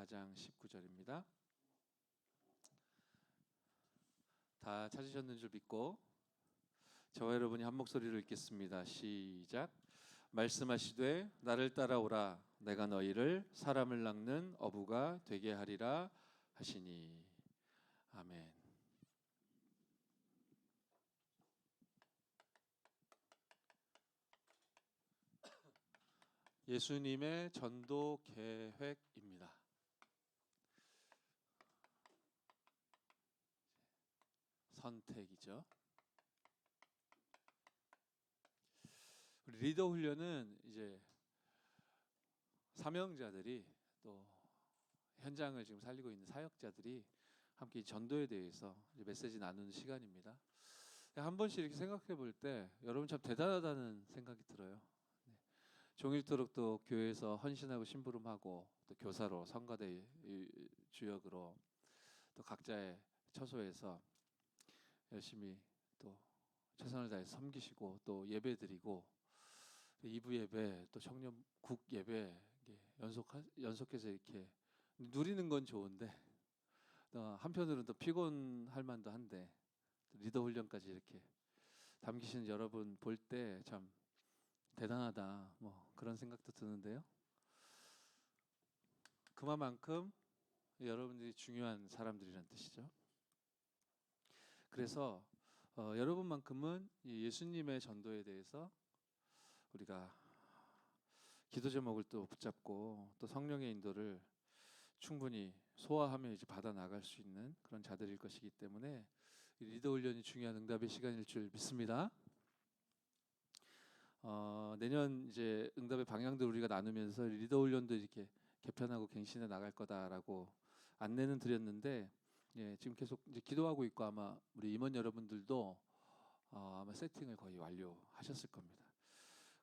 4장 19절입니다. 다 찾으셨는 줄 믿고 저와 여러분이 한 목소리로 읽겠습니다. 시작. 말씀하시되 나를 따라오라 내가 너희를 사람을 낚는 어부가 되게 하리라 하시니. 아멘. 예수님의 전도 계획입니다. 선택이죠. 우리 리더 훈련은 이제 사명자들이 또 현장을 지금 살리고 있는 사역자들이 함께 전도에 대해서 메시지 나누는 시간입니다. 한 번씩 이렇게 생각해 볼 때 여러분 참 대단하다는 생각이 들어요. 종일토록 또 교회에서 헌신하고 심부름하고 또 교사로 성가대 주역으로 또 각자의 처소에서 열심히 또 최선을 다해 섬기시고 또 예배드리고 2부 예배 또 청년국 예배 연속해서 이렇게 누리는 건 좋은데 한편으로는 또 피곤할 만도 한데 리더 훈련까지 이렇게 담기시는 여러분 볼 때 참 대단하다 뭐 그런 생각도 드는데요. 그만큼 여러분들이 중요한 사람들이란 뜻이죠. 그래서 여러분만큼은 예수님의 전도에 대해서 우리가 기도 제목을 또 붙잡고 또 성령의 인도를 충분히 소화하며 이제 받아 나갈 수 있는 그런 자들일 것이기 때문에 리더 훈련이 중요한 응답의 시간일 줄 믿습니다. 내년 이제 응답의 방향들 우리가 나누면서 리더 훈련도 이렇게 개편하고 갱신해 나갈 거다라고 안내는 드렸는데 지금 계속 이제 기도하고 있고 아마 우리 임원 여러분들도 아마 세팅을 거의 완료하셨을 겁니다.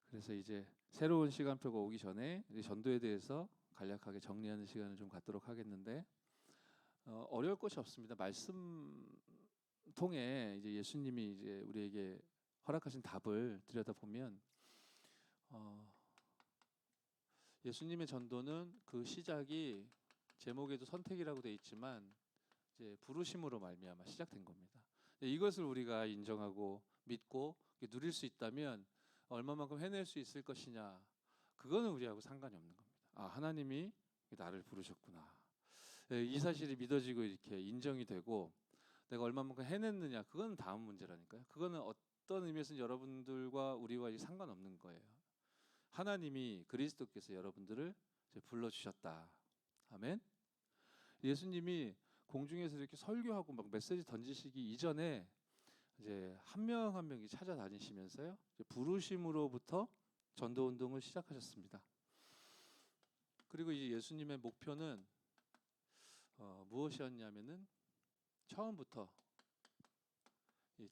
그래서 이제 새로운 시간표가 오기 전에 전도에 대해서 간략하게 정리하는 시간을 좀 갖도록 하겠는데 어려울 것이 없습니다. 말씀 통해 이제 예수님이 이제 우리에게 허락하신 답을 들여다보면 예수님의 전도는 그 시작이 제목에도 선택이라고 되어 있지만 이제 부르심으로 말미암아 시작된 겁니다. 이것을 우리가 인정하고 믿고 누릴 수 있다면 얼마만큼 해낼 수 있을 것이냐, 그거는 우리하고 상관이 없는 겁니다. 하나님이 나를 부르셨구나. 이 사실이 믿어지고 이렇게 인정이 되고 내가 얼마만큼 해냈느냐, 그건 다음 문제라니까요. 그거는 어떤 의미에서는 여러분들과 우리와 상관없는 거예요. 하나님이 그리스도께서 여러분들을 불러주셨다. 아멘. 예수님이 공중에서 이렇게 설교하고 막 메시지 던지시기 이전에 이제 한 명 한 명이 찾아다니시면서요, 부르심으로부터 전도 운동을 시작하셨습니다. 그리고 이제 예수님의 목표는 무엇이었냐면은 처음부터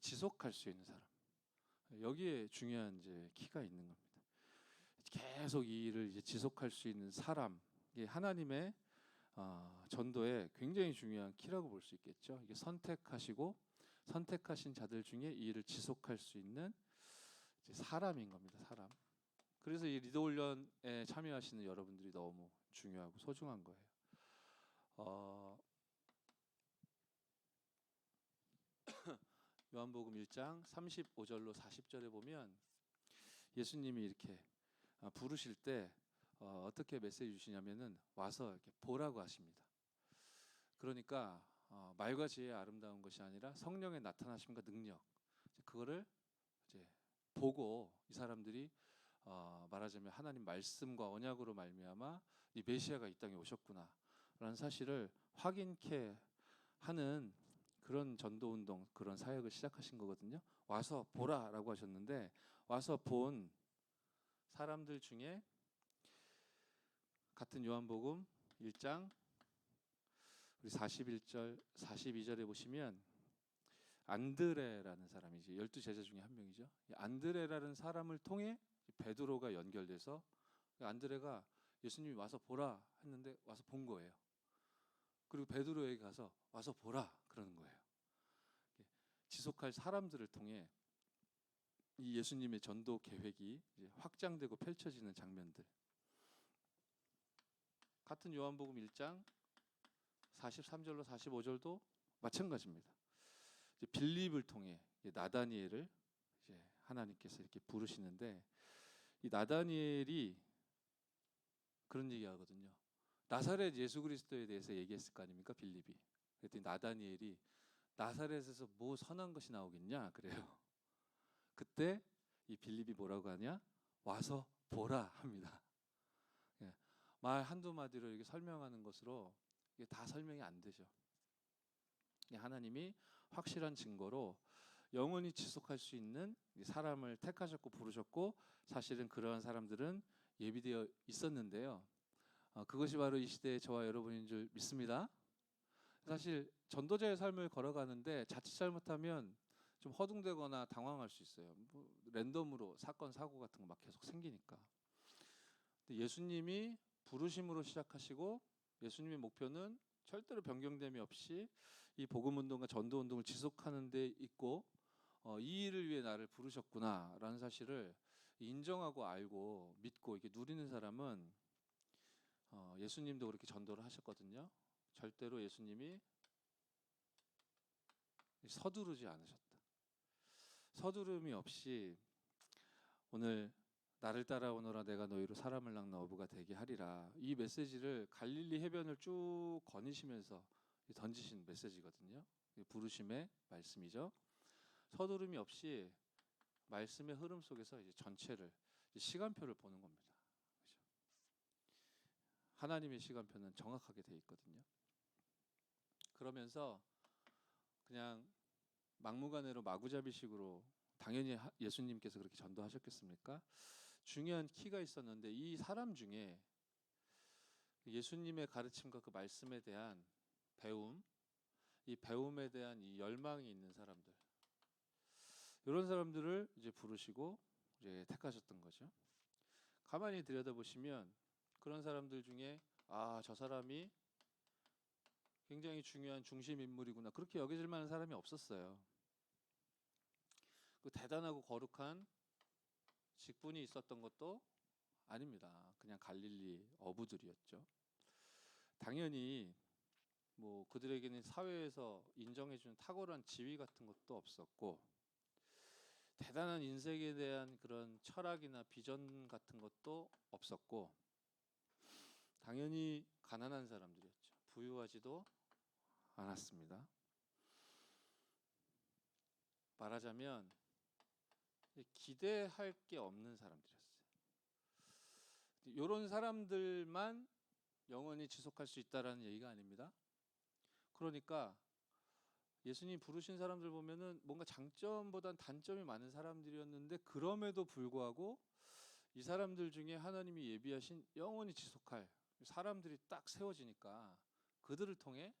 지속할 수 있는 사람, 여기에 중요한 이제 키가 있는 겁니다. 계속 이 일을 이제 지속할 수 있는 사람, 이게 하나님의 전도에 굉장히 중요한 키라고 볼 수 있겠죠. 이게 선택하신 자들 중에 이 일을 지속할 수 있는 사람인 겁니다. 사람. 그래서 이 리더 훈련에 참여하시는 여러분들이 너무 중요하고 소중한 거예요. 요한복음 1장 35절로 40절에 보면 예수님이 이렇게 부르실 때 어떻게 메시지 주시냐면은 와서 이렇게 보라고 하십니다. 그러니까 말과 지혜의 아름다운 것이 아니라 성령의 나타나심과 능력, 그거를 이제 보고 이 사람들이 말하자면 하나님 말씀과 언약으로 말미암아 이 메시아가 이 땅에 오셨구나라는 사실을 확인케 하는 그런 전도 운동, 그런 사역을 시작하신 거거든요. 와서 보라라고 하셨는데 와서 본 사람들 중에 같은 요한복음 1장 우리 41절 42절에 보시면 안드레라는 사람이 이제 12제자 중에 한 명이죠. 안드레라는 사람을 통해 베드로가 연결돼서 안드레가 예수님이 와서 보라 했는데 와서 본 거예요. 그리고 베드로에게 가서 와서 보라 그러는 거예요. 지속할 사람들을 통해 이 예수님의 전도 계획이 이제 확장되고 펼쳐지는 장면들. 같은 요한복음 1장 43절로 45절도 마찬가지입니다. 이제 빌립을 통해 나다니엘을 이제 하나님께서 이렇게 부르시는데, 이 나다니엘이 그런 얘기하거든요. 나사렛 예수 그리스도에 대해서 얘기했을 거 아닙니까, 빌립이. 그랬더니 나다니엘이 나사렛에서 뭐 선한 것이 나오겠냐 그래요. 그때 이 빌립이 뭐라고 하냐? 와서 보라 합니다. 예, 말 한두 마디로 이렇게 설명하는 것으로 이게 다 설명이 안 되죠. 하나님이 확실한 증거로 영원히 지속할 수 있는 사람을 택하셨고 부르셨고, 사실은 그러한 사람들은 예비되어 있었는데요. 그것이 바로 이 시대의 저와 여러분인 줄 믿습니다. 사실 전도자의 삶을 걸어가는데 자칫 잘못하면 좀 허둥대거나 당황할 수 있어요. 뭐 랜덤으로 사건 사고 같은 거 막 계속 생기니까. 근데 예수님이 부르심으로 시작하시고, 예수님의 목표는 절대로 변경됨이 없이 이 복음 운동과 전도 운동을 지속하는 데 있고, 이 일을 위해 나를 부르셨구나라는 사실을 인정하고 알고 믿고 이렇게 누리는 사람은, 예수님도 그렇게 전도를 하셨거든요. 절대로 예수님이 서두르지 않으셨다. 서두름이 없이 오늘 나를 따라오너라 내가 너희로 사람을 낳는 어부가 되게 하리라, 이 메시지를 갈릴리 해변을 쭉 거니시면서 던지신 메시지거든요. 부르심의 말씀이죠. 서두름이 없이 말씀의 흐름 속에서 이제 전체를 시간표를 보는 겁니다. 그렇죠? 하나님의 시간표는 정확하게 돼 있거든요. 그러면서 그냥 막무가내로 마구잡이식으로, 당연히 예수님께서 그렇게 전도하셨겠습니까? 중요한 키가 있었는데, 이 사람 중에 예수님의 가르침과 그 말씀에 대한 배움, 이 배움에 대한 이 열망이 있는 사람들, 이런 사람들을 이제 부르시고 이제 택하셨던 거죠. 가만히 들여다보시면 그런 사람들 중에 저 사람이 굉장히 중요한 중심 인물이구나, 그렇게 여겨질 만한 사람이 없었어요. 그 대단하고 거룩한 직분이 있었던 것도 아닙니다. 그냥 갈릴리 어부들이었죠. 당연히 뭐 그들에게는 사회에서 인정해주는 탁월한 지위 같은 것도 없었고, 대단한 인생에 대한 그런 철학이나 비전 같은 것도 없었고, 당연히 가난한 사람들이었죠. 부유하지도 않았습니다. 말하자면 기대할 게 없는 사람들이었어요. 이런 사람들만 영원히 지속할 수 있다라는 얘기가 아닙니다. 그러니까 예수님 부르신 사람들 보면은 뭔가 장점보단 단점이 많은 사람들이었는데, 그럼에도 불구하고 이 사람들 중에 하나님이 예비하신 영원히 지속할 사람들이 딱 세워지니까 그들을 통해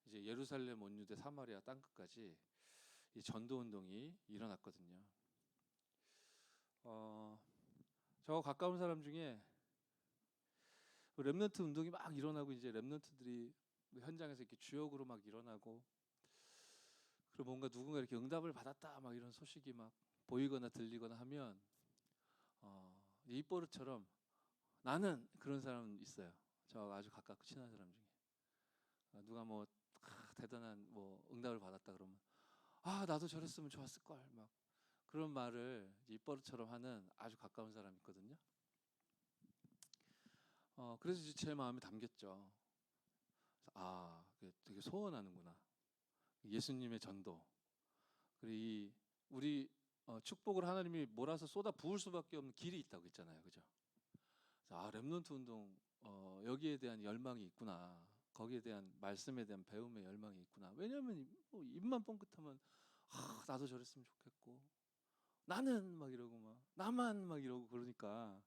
이제 예루살렘, 온 유대, 사마리아 땅끝까지 이 전도 운동이 일어났거든요. 저 가까운 사람 중에 렘넌트 운동이 막 일어나고, 이제 렘넌트들이 현장에서 이렇게 주역으로 막 일어나고, 그리고 뭔가 누군가 이렇게 응답을 받았다 막 이런 소식이 막 보이거나 들리거나 하면 입버릇처럼 나는, 그런 사람 있어요. 저 아주 가깝고 친한 사람 중에 누가 뭐 대단한 뭐 응답을 받았다 그러면 나도 저랬으면 좋았을 걸, 막 그런 말을 입버릇처럼 하는 아주 가까운 사람이 있거든요. 그래서 이제 제 마음에 담겼죠. 되게 소원하는구나. 예수님의 전도, 그리고 우리 축복을 하나님이 몰아서 쏟아 부을 수밖에 없는 길이 있다고 했잖아요, 그죠? 렘넌트 운동, 여기에 대한 열망이 있구나. 거기에 대한 말씀에 대한 배움의 열망이 있구나. 왜냐하면 뭐 입만 뻥끗하면 나도 저랬으면 좋겠고, 나는 막 이러고 막 나만 막 이러고 그러니까,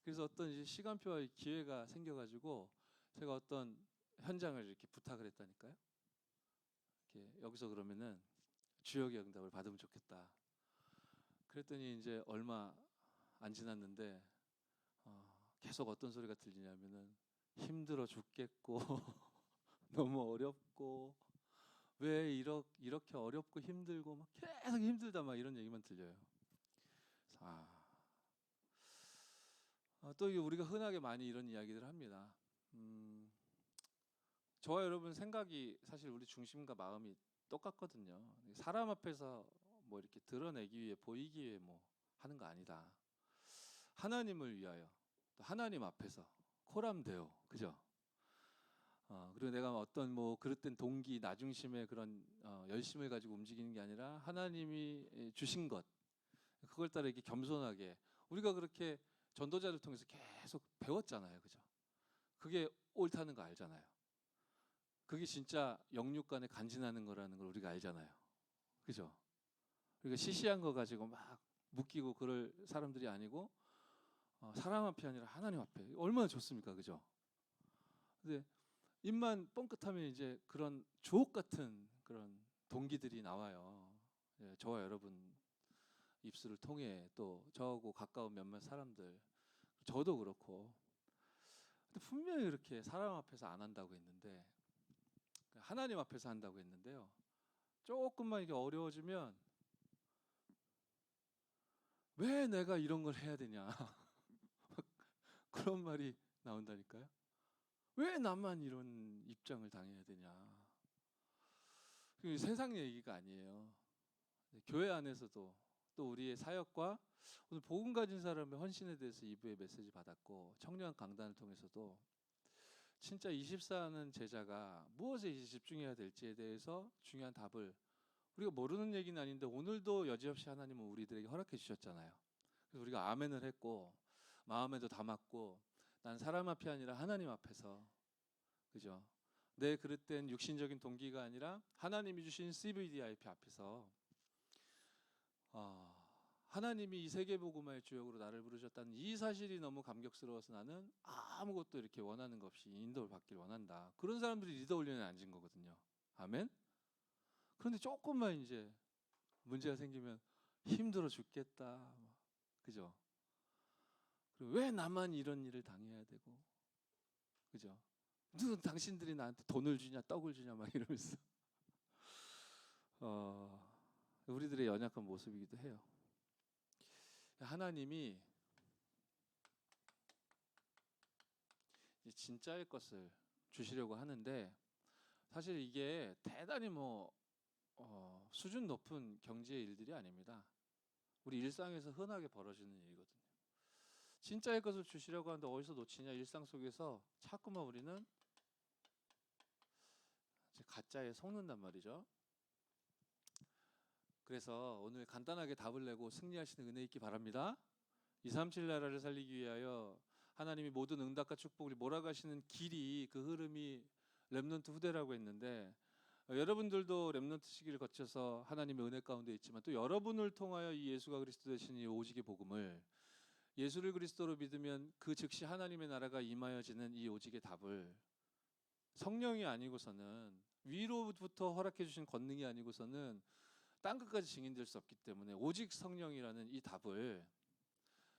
그래서 어떤 이제 시간표와 기회가 생겨가지고 제가 어떤 현장을 이렇게 부탁을 했다니까요. 이렇게 여기서 그러면은 주역의 응답을 받으면 좋겠다. 그랬더니 이제 얼마 안 지났는데 계속 어떤 소리가 들리냐면은 힘들어 죽겠고 너무 어렵고, 왜 이렇게 어렵고 힘들고 막 계속 힘들다 막 이런 얘기만 들려요. 또 우리가 흔하게 많이 이런 이야기를 합니다. 저와 여러분 생각이 사실 우리 중심과 마음이 똑같거든요. 사람 앞에서 뭐 이렇게 드러내기 위해 보이기 위해 뭐 하는 거 아니다. 하나님을 위하여 또 하나님 앞에서 코람데오, 그죠? 그리고 내가 어떤 뭐 그릇된 동기, 나중심의 그런 열심을 가지고 움직이는 게 아니라 하나님이 주신 것, 그걸 따라 이렇게 겸손하게, 우리가 그렇게 전도자를 통해서 계속 배웠잖아요, 그죠? 그게 옳다는 거 알잖아요. 그게 진짜 영육 간에 간지나는 거라는 걸 우리가 알잖아요, 그죠? 그러니까 시시한 거 가지고 막 묶이고 그럴 사람들이 아니고 사람 앞이 아니라 하나님 앞에, 얼마나 좋습니까, 그죠? 근데 입만 뻥끗하면 이제 그런 주옥 같은 그런 동기들이 나와요. 예, 저와 여러분 입술을 통해 또 저하고 가까운 몇몇 사람들, 저도 그렇고. 근데 분명히 이렇게 사람 앞에서 안 한다고 했는데, 하나님 앞에서 한다고 했는데요, 조금만 이게 어려워지면 왜 내가 이런 걸 해야 되냐 그런 말이 나온다니까요. 왜 나만 이런 입장을 당해야 되냐. 세상 얘기가 아니에요. 교회 안에서도 또 우리의 사역과 오늘 복음 가진 사람의 헌신에 대해서 2부의 메시지 받았고, 청년 강단을 통해서도 진짜 24하는 제자가 무엇에 이제 집중해야 될지에 대해서 중요한 답을, 우리가 모르는 얘기는 아닌데 오늘도 여지없이 하나님은 우리들에게 허락해 주셨잖아요. 그래서 우리가 아멘을 했고 마음에도 담았고, 난 사람 앞이 아니라 하나님 앞에서, 그죠? 내 그릇된 육신적인 동기가 아니라 하나님이 주신 CVDIP 앞에서 하나님이 이 세계복음화의 주역으로 나를 부르셨다는 이 사실이 너무 감격스러워서 나는 아무것도 이렇게 원하는 것 없이 인도를 받길 원한다. 그런 사람들이 리더 훈련에 앉은 거거든요. 아멘? 그런데 조금만 이제 문제가 생기면 힘들어 죽겠다, 그죠? 그리고 왜 나만 이런 일을 당해야 되고, 그죠? 누 당신들이 나한테 돈을 주냐 떡을 주냐 막 이러면서 우리들의 연약한 모습이기도 해요. 하나님이 진짜의 것을 주시려고 하는데, 사실 이게 대단히 수준 높은 경지의 일들이 아닙니다. 우리 일상에서 흔하게 벌어지는 일이거든요. 진짜의 것을 주시려고 하는데 어디서 놓치냐. 일상 속에서 자꾸만 우리는 가짜에 속는단 말이죠. 그래서 오늘 간단하게 답을 내고 승리하시는 은혜 있기 바랍니다. 237 나라를 살리기 위하여 하나님이 모든 응답과 축복을 몰아가시는 길이, 그 흐름이 렘넌트 후대라고 했는데, 여러분들도 렘넌트 시기를 거쳐서 하나님의 은혜 가운데 있지만 또 여러분을 통하여 이 예수가 그리스도 되신 이 오직의 복음을, 예수를 그리스도로 믿으면 그 즉시 하나님의 나라가 임하여지는 이 오직의 답을, 성령이 아니고서는, 위로부터 허락해 주신 권능이 아니고서는 땅 끝까지 증인될 수 없기 때문에 오직 성령이라는 이 답을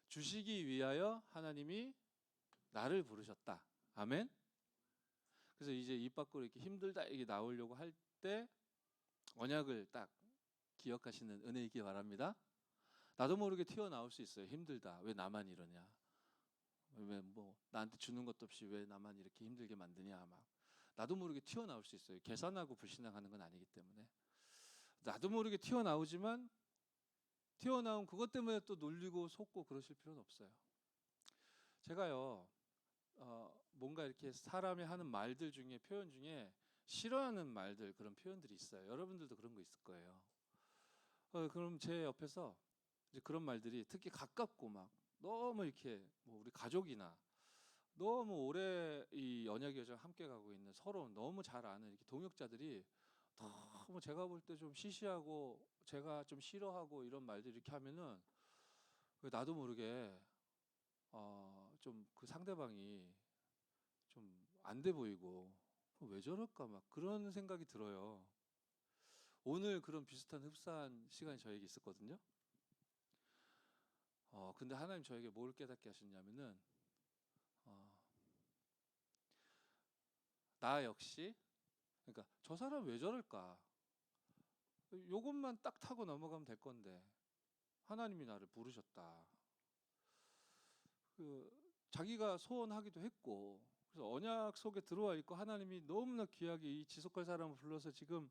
주시기 위하여 하나님이 나를 부르셨다. 아멘. 그래서 이제 입 밖으로 이렇게 힘들다 이게 나오려고 할 때 언약을 딱 기억하시는 은혜 있기 바랍니다. 나도 모르게 튀어나올 수 있어요. 힘들다. 왜 나만 이러냐. 왜 뭐 나한테 주는 것도 없이 왜 나만 이렇게 힘들게 만드냐. 막 나도 모르게 튀어나올 수 있어요. 계산하고 불신앙하는 건 아니기 때문에. 나도 모르게 튀어나오지만 튀어나온 그것 때문에 또 놀리고 속고 그러실 필요는 없어요. 제가요, 뭔가 이렇게 사람이 하는 말들 중에, 표현 중에 싫어하는 말들, 그런 표현들이 있어요. 여러분들도 그런 거 있을 거예요. 그럼 제 옆에서 이제 그런 말들이 특히 가깝고 막 너무 이렇게 뭐 우리 가족이나 너무 오래 이 언약의 여정 함께 가고 있는, 서로 너무 잘 아는 이렇게 동역자들이 너무 제가 볼 때 좀 시시하고 제가 좀 싫어하고 이런 말들 이렇게 하면은 나도 모르게 좀 그 상대방이 좀 안 돼 보이고 왜 저럴까 막 그런 생각이 들어요. 오늘 그런 비슷한 흡사한 시간이 저에게 있었거든요. 근데 하나님 저에게 뭘 깨닫게 하셨냐면은 나 역시, 그러니까 저 사람 왜 저럴까? 요것만 딱 타고 넘어가면 될 건데 하나님이 나를 부르셨다. 자기가 소원하기도 했고 그래서 언약 속에 들어와 있고 하나님이 너무나 귀하게 이 지속할 사람을 불러서 지금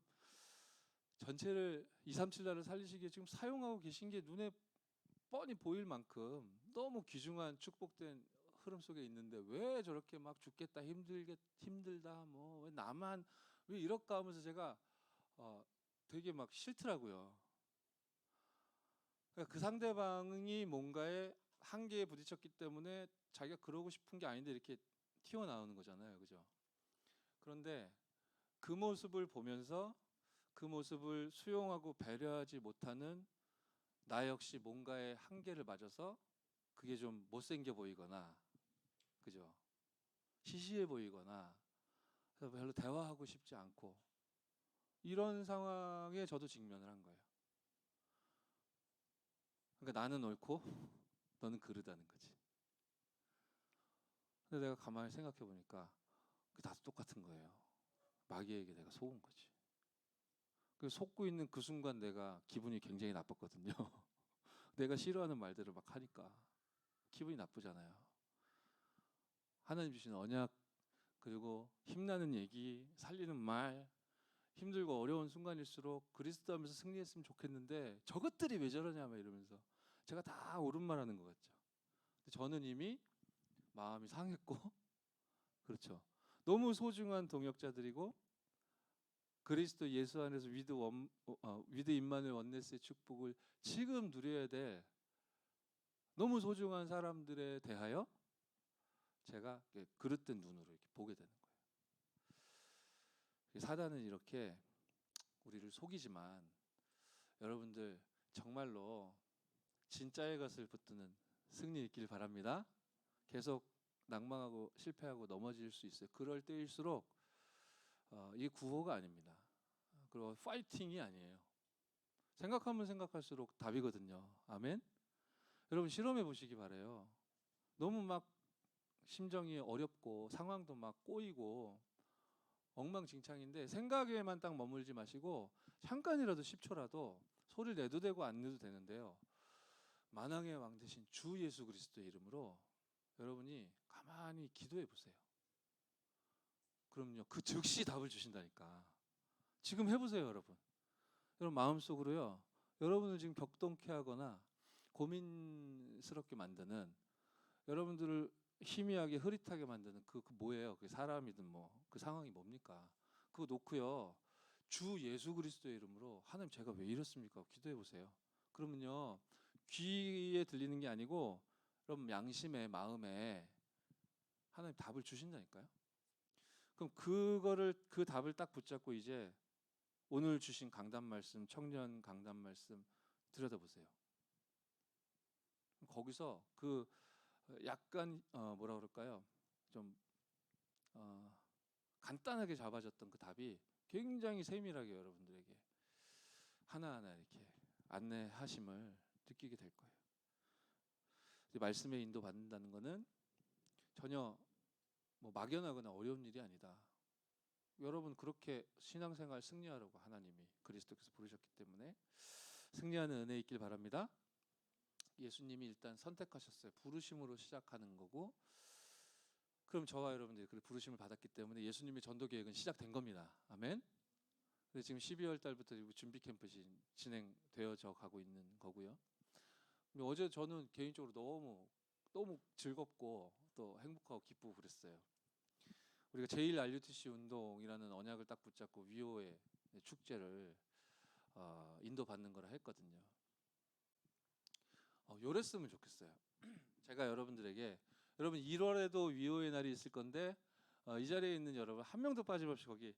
전체를 237 나라를 살리시기에 지금 사용하고 계신 게 눈에 뻔히 보일 만큼 너무 귀중한 축복된 흐름 속에 있는데 왜 저렇게 막 죽겠다 힘들다 뭐 왜 나만 왜 이럴까 하면서 제가 되게 막 싫더라고요. 그러니까 그 상대방이 뭔가에 한계에 부딪혔기 때문에 자기가 그러고 싶은 게 아닌데 이렇게 튀어나오는 거잖아요, 그죠? 그런데 그 모습을 보면서 그 모습을 수용하고 배려하지 못하는 나 역시 뭔가의 한계를 맞아서 그게 좀 못생겨 보이거나, 그죠? 시시해 보이거나, 그래서 별로 대화하고 싶지 않고 이런 상황에 저도 직면을 한 거예요. 그러니까 나는 옳고 너는 그르다는 거지. 근데 내가 가만히 생각해 보니까 그게 다 똑같은 거예요. 마귀에게 내가 속은 거지. 그 속고 있는 그 순간 내가 기분이 굉장히 나빴거든요. 내가 싫어하는 말들을 막 하니까 기분이 나쁘잖아요. 하나님 주신 언약 그리고 힘나는 얘기, 살리는 말, 힘들고 어려운 순간일수록 그리스도 하면서 승리했으면 좋겠는데 저것들이 왜 저러냐 막 이러면서 제가 다 옳은 말 하는 것 같죠. 저는 이미 마음이 상했고 그렇죠. 너무 소중한 동역자들이고 그리스도 예수 안에서 위드 임마누엘 원네스의 축복을 지금 누려야 될 너무 소중한 사람들에 대하여 제가 그릇된 눈으로 이렇게 보게 되는 거예요. 사단은 이렇게 우리를 속이지만 여러분들 정말로 진짜의 것을 붙드는 승리 있길 바랍니다. 계속 낭망하고 실패하고 넘어질 수 있어요. 그럴 때일수록 이게 구호가 아닙니다. 그리고 파이팅이 아니에요. 생각하면 생각할수록 답이거든요. 아멘. 여러분 실험해 보시기 바래요. 너무 막 심정이 어렵고 상황도 막 꼬이고 엉망진창인데 생각에만 딱 머물지 마시고 잠깐이라도 10초라도 소리를 내도 되고 안 내도 되는데요. 만왕의 왕 대신 주 예수 그리스도의 이름으로 여러분이 가만히 기도해 보세요. 그럼요. 그 즉시 답을 주신다니까. 지금 해보세요, 여러분. 여러분 마음속으로요. 여러분을 지금 격동케 하거나 고민스럽게 만드는 여러분들을 희미하게 흐릿하게 만드는 그 뭐예요? 그 사람이든 뭐 그 상황이 뭡니까? 그거 놓고요. 주 예수 그리스도의 이름으로 하나님 제가 왜 이렇습니까? 기도해 보세요. 그러면요. 귀에 들리는 게 아니고 여러분 양심에 마음에 하나님 답을 주신다니까요. 그럼 그 답을 딱 붙잡고 이제 오늘 주신 강단 말씀, 청년 강단 말씀 들여다보세요. 거기서 그 약간 뭐라 그럴까요? 좀 간단하게 잡아졌던 그 답이 굉장히 세밀하게 여러분들에게 하나하나 이렇게 안내하심을 느끼게 될 거예요. 말씀에 인도 받는다는 것은 전혀 뭐 막연하거나 어려운 일이 아니다. 여러분 그렇게 신앙생활 승리하라고 하나님이 그리스도께서 부르셨기 때문에 승리하는 은혜 있길 바랍니다. 예수님이 일단 선택하셨어요. 부르심으로 시작하는 거고 그럼 저와 여러분들이 그 부르심을 받았기 때문에 예수님의 전도 계획은 시작된 겁니다. 아멘. 근데 지금 12월 달부터 준비 캠프 진행되어져 가고 있는 거고요. 어제 저는 개인적으로 너무 즐겁고 또 행복하고 기쁘고 그랬어요. 우리가 제일 RUTC 운동이라는 언약을 딱 붙잡고 위호의 축제를 인도받는 거라 했거든요. 요랬으면 좋겠어요. 제가 여러분들에게 여러분 1월에도 위호의 날이 있을 건데 이 자리에 있는 여러분 한 명도 빠짐없이 거기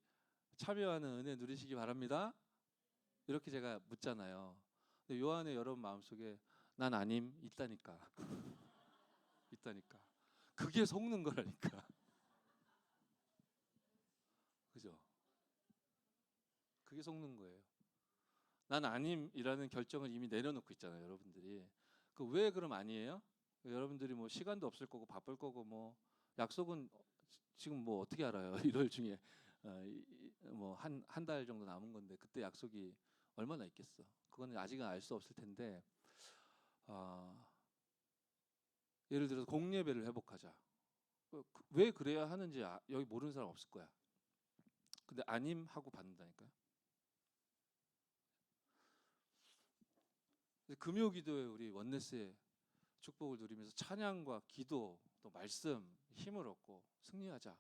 참여하는 은혜 누리시기 바랍니다. 이렇게 제가 묻잖아요. 근데 요 안에 여러분 마음속에 난 아님 있다니까. 있다니까. 그게 속는 거라니까. 그죠? 그게 속는 거예요. 난 아님이라는 결정을 이미 내려놓고 있잖아요, 여러분들이. 그 왜 그럼 아니에요? 여러분들이 뭐 시간도 없을 거고 바쁠 거고 뭐 약속은 지금 뭐 어떻게 알아요? 1월 중에 뭐한 달 정도 남은 건데 그때 약속이 얼마나 있겠어? 그거는 아직은 알 수 없을 텐데 예를 들어서 공예배를 회복하자. 왜 그래야 하는지 여기 모르는 사람 없을 거야. 근데 아님 하고 받는다니까요. 금요기도에 우리 원네스의 축복을 누리면서 찬양과 기도 또 말씀 힘을 얻고 승리하자.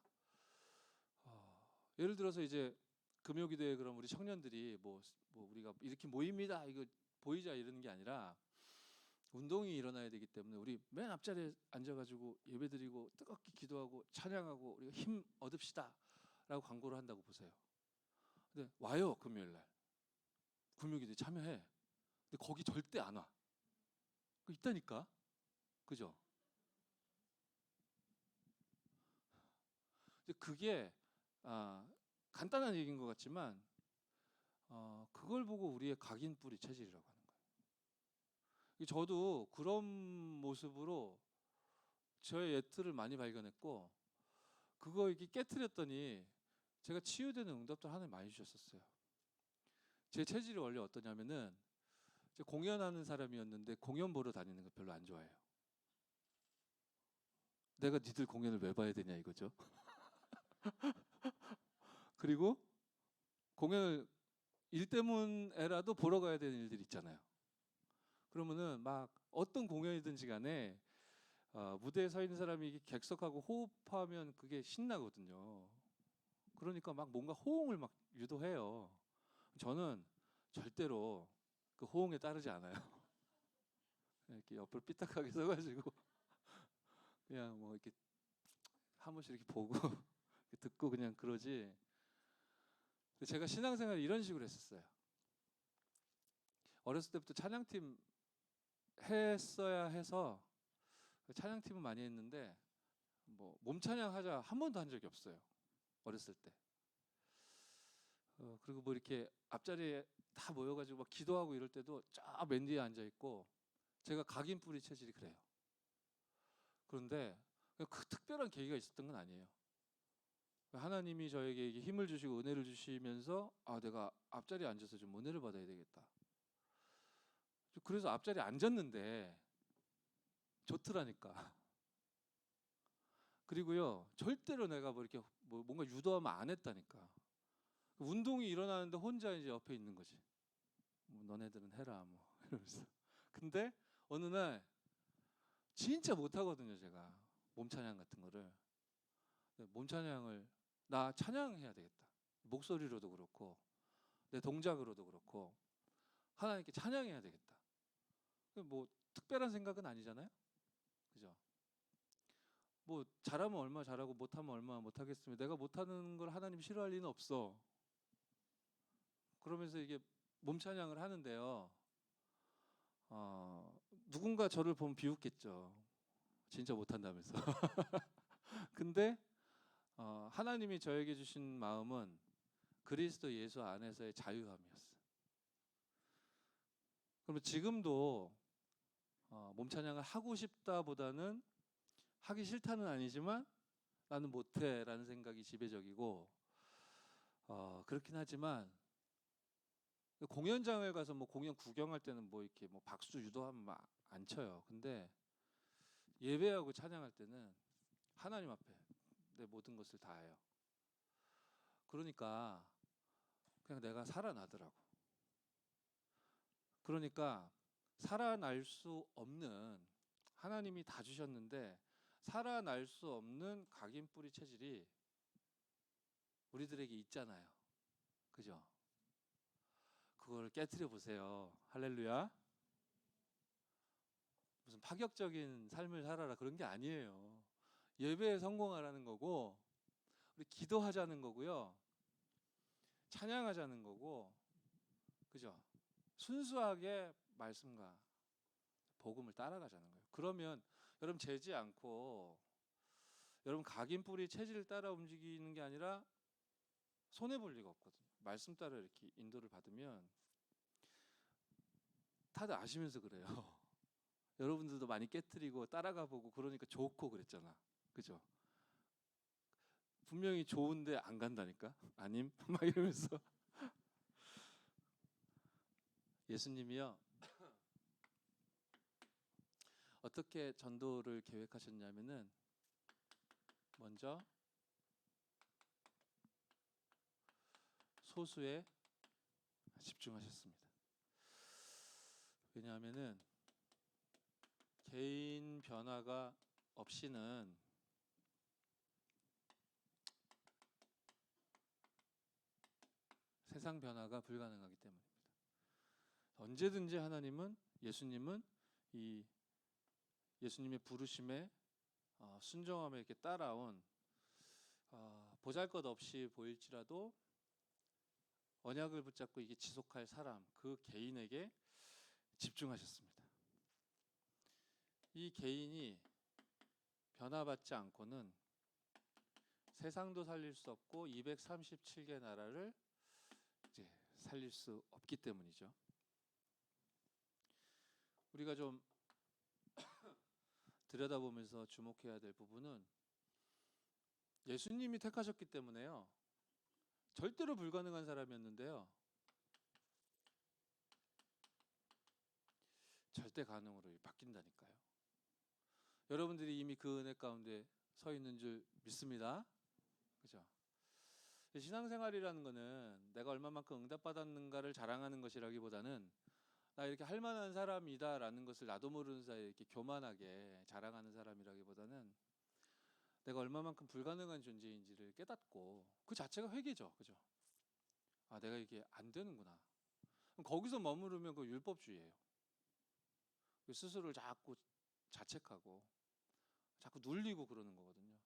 예를 들어서 이제 금요기도에 그럼 우리 청년들이 뭐 우리가 이렇게 모입니다 이거 보이자 이러는 게 아니라 운동이 일어나야 되기 때문에 우리 맨 앞자리에 앉아가지고 예배드리고 뜨겁게 기도하고 찬양하고 우리가 힘 얻읍시다 라고 광고를 한다고 보세요. 근데 와요. 금요일날 금요기도에 참여해. 근데 거기 절대 안 와. 있다니까. 그죠? 그게 간단한 얘기인 것 같지만 그걸 보고 우리의 각인뿌리 체질이라고 하는 거예요. 저도 그런 모습으로 저의 예틀을 많이 발견했고 그거 이렇게 깨트렸더니 제가 치유되는 응답들 하나님 많이 주셨었어요. 제 체질이 원래 어떠냐면은 공연하는 사람이었는데 공연 보러 다니는 거 별로 안 좋아해요. 내가 니들 공연을 왜 봐야 되냐 이거죠. 그리고 공연을 일 때문에라도 보러 가야 되는 일들이 있잖아요. 그러면은 막 어떤 공연이든지 간에 무대에 서 있는 사람이 이게 객석하고 호흡하면 그게 신나거든요. 그러니까 막 뭔가 호응을 막 유도해요. 저는 절대로 그 호응에 따르지 않아요. 이렇게 옆으로 삐딱하게 서가지고 그냥 뭐 이렇게 한 번씩 이렇게 보고 듣고 그냥 그러지. 제가 신앙생활을 이런 식으로 했었어요. 어렸을 때부터 찬양팀 했어야 해서 찬양팀은 많이 했는데 뭐 몸찬양 하자 한 번도 한 적이 없어요. 어렸을 때. 그리고 뭐 이렇게 앞자리에 다 모여가지고 막 기도하고 이럴 때도 쫙 맨 뒤에 앉아 있고 제가 각인뿌리 체질이 그래요. 그런데 그 특별한 계기가 있었던 건 아니에요. 하나님이 저에게 힘을 주시고 은혜를 주시면서 내가 앞자리에 앉아서 좀 은혜를 받아야 되겠다. 그래서 앞자리에 앉았는데 좋더라니까. 그리고요 절대로 내가 뭐 이렇게 뭔가 유도하면 안 했다니까. 운동이 일어나는데 혼자 이제 옆에 있는 거지. 뭐 너네들은 해라 뭐 이러면서. 근데 어느 날 진짜 못하거든요 제가 몸찬양 같은 거를. 몸찬양을 나 찬양해야 되겠다. 목소리로도 그렇고 내 동작으로도 그렇고 하나님께 찬양해야 되겠다. 뭐 특별한 생각은 아니잖아요. 그죠? 뭐 잘하면 얼마 잘하고 못하면 얼마 못하겠으면 내가 못하는 걸 하나님 싫어할 리는 없어. 그러면서 이게 몸찬양을 하는데요. 누군가 저를 보면 비웃겠죠. 진짜 못한다면서. 근데 하나님이 저에게 주신 마음은 그리스도 예수 안에서의 자유함이었어요. 그러면 지금도 몸찬양을 하고 싶다보다는 하기 싫다는 아니지만 나는 못해라는 생각이 지배적이고 그렇긴 하지만 공연장을 가서 뭐 공연 구경할 때는 뭐 이렇게 뭐 박수 유도하면 막 안 쳐요. 근데 예배하고 찬양할 때는 하나님 앞에 내 모든 것을 다해요. 그러니까 그냥 내가 살아나더라고. 그러니까 살아날 수 없는 하나님이 다 주셨는데 살아날 수 없는 각인뿌리 체질이 우리들에게 있잖아요. 그죠? 그걸 깨트려 보세요. 할렐루야. 무슨 파격적인 삶을 살아라 그런 게 아니에요. 예배에 성공하라는 거고 우리 기도하자는 거고요. 찬양하자는 거고 그죠? 순수하게 말씀과 복음을 따라가자는 거예요. 그러면 여러분 재지 않고 여러분 각인뿌리 체질을 따라 움직이는 게 아니라 손해볼 리가 없거든요. 말씀 따라 이렇게 인도를 받으면 다들 아시면서 그래요. 여러분들도 많이 깨트리고 따라가 보고 그러니까 좋고 그랬잖아. 그죠? 분명히 좋은데 안 간다니까? 아님? 막 이러면서. 예수님이요. 어떻게 전도를 계획하셨냐면은 먼저 소수에 집중하셨습니다. 왜냐하면은 개인 변화가 없이는 세상 변화가 불가능하기 때문입니다. 언제든지 하나님은, 예수님은 이 예수님의 부르심에 순종함에 이렇게 따라온 보잘것없이 보일지라도 언약을 붙잡고 이게 지속할 사람, 그 개인에게 집중하셨습니다. 이 개인이 변화받지 않고는 세상도 살릴 수 없고 237개 나라를 이제 살릴 수 없기 때문이죠. 우리가 좀 들여다보면서 주목해야 될 부분은 예수님이 택하셨기 때문에요. 절대로 불가능한 사람이었는데요. 절대 가능으로 바뀐다니까요. 여러분들이 이미 그 은혜 가운데 서 있는 줄 믿습니다. 그죠? 신앙생활이라는 거는 내가 얼마만큼 응답받았는가를 자랑하는 것이라기보다는 나 이렇게 할 만한 사람이다라는 것을 나도 모르는 사이에 이렇게 교만하게 자랑하는 사람이라기보다는 내가 얼마만큼 불가능한 존재인지를 깨닫고 그 자체가 회개죠. 그죠? 아, 내가 이게 안 되는구나. 그럼 거기서 머무르면 그 율법주의예요. 스스로를 자꾸 자책하고 자꾸 눌리고 그러는 거거든요.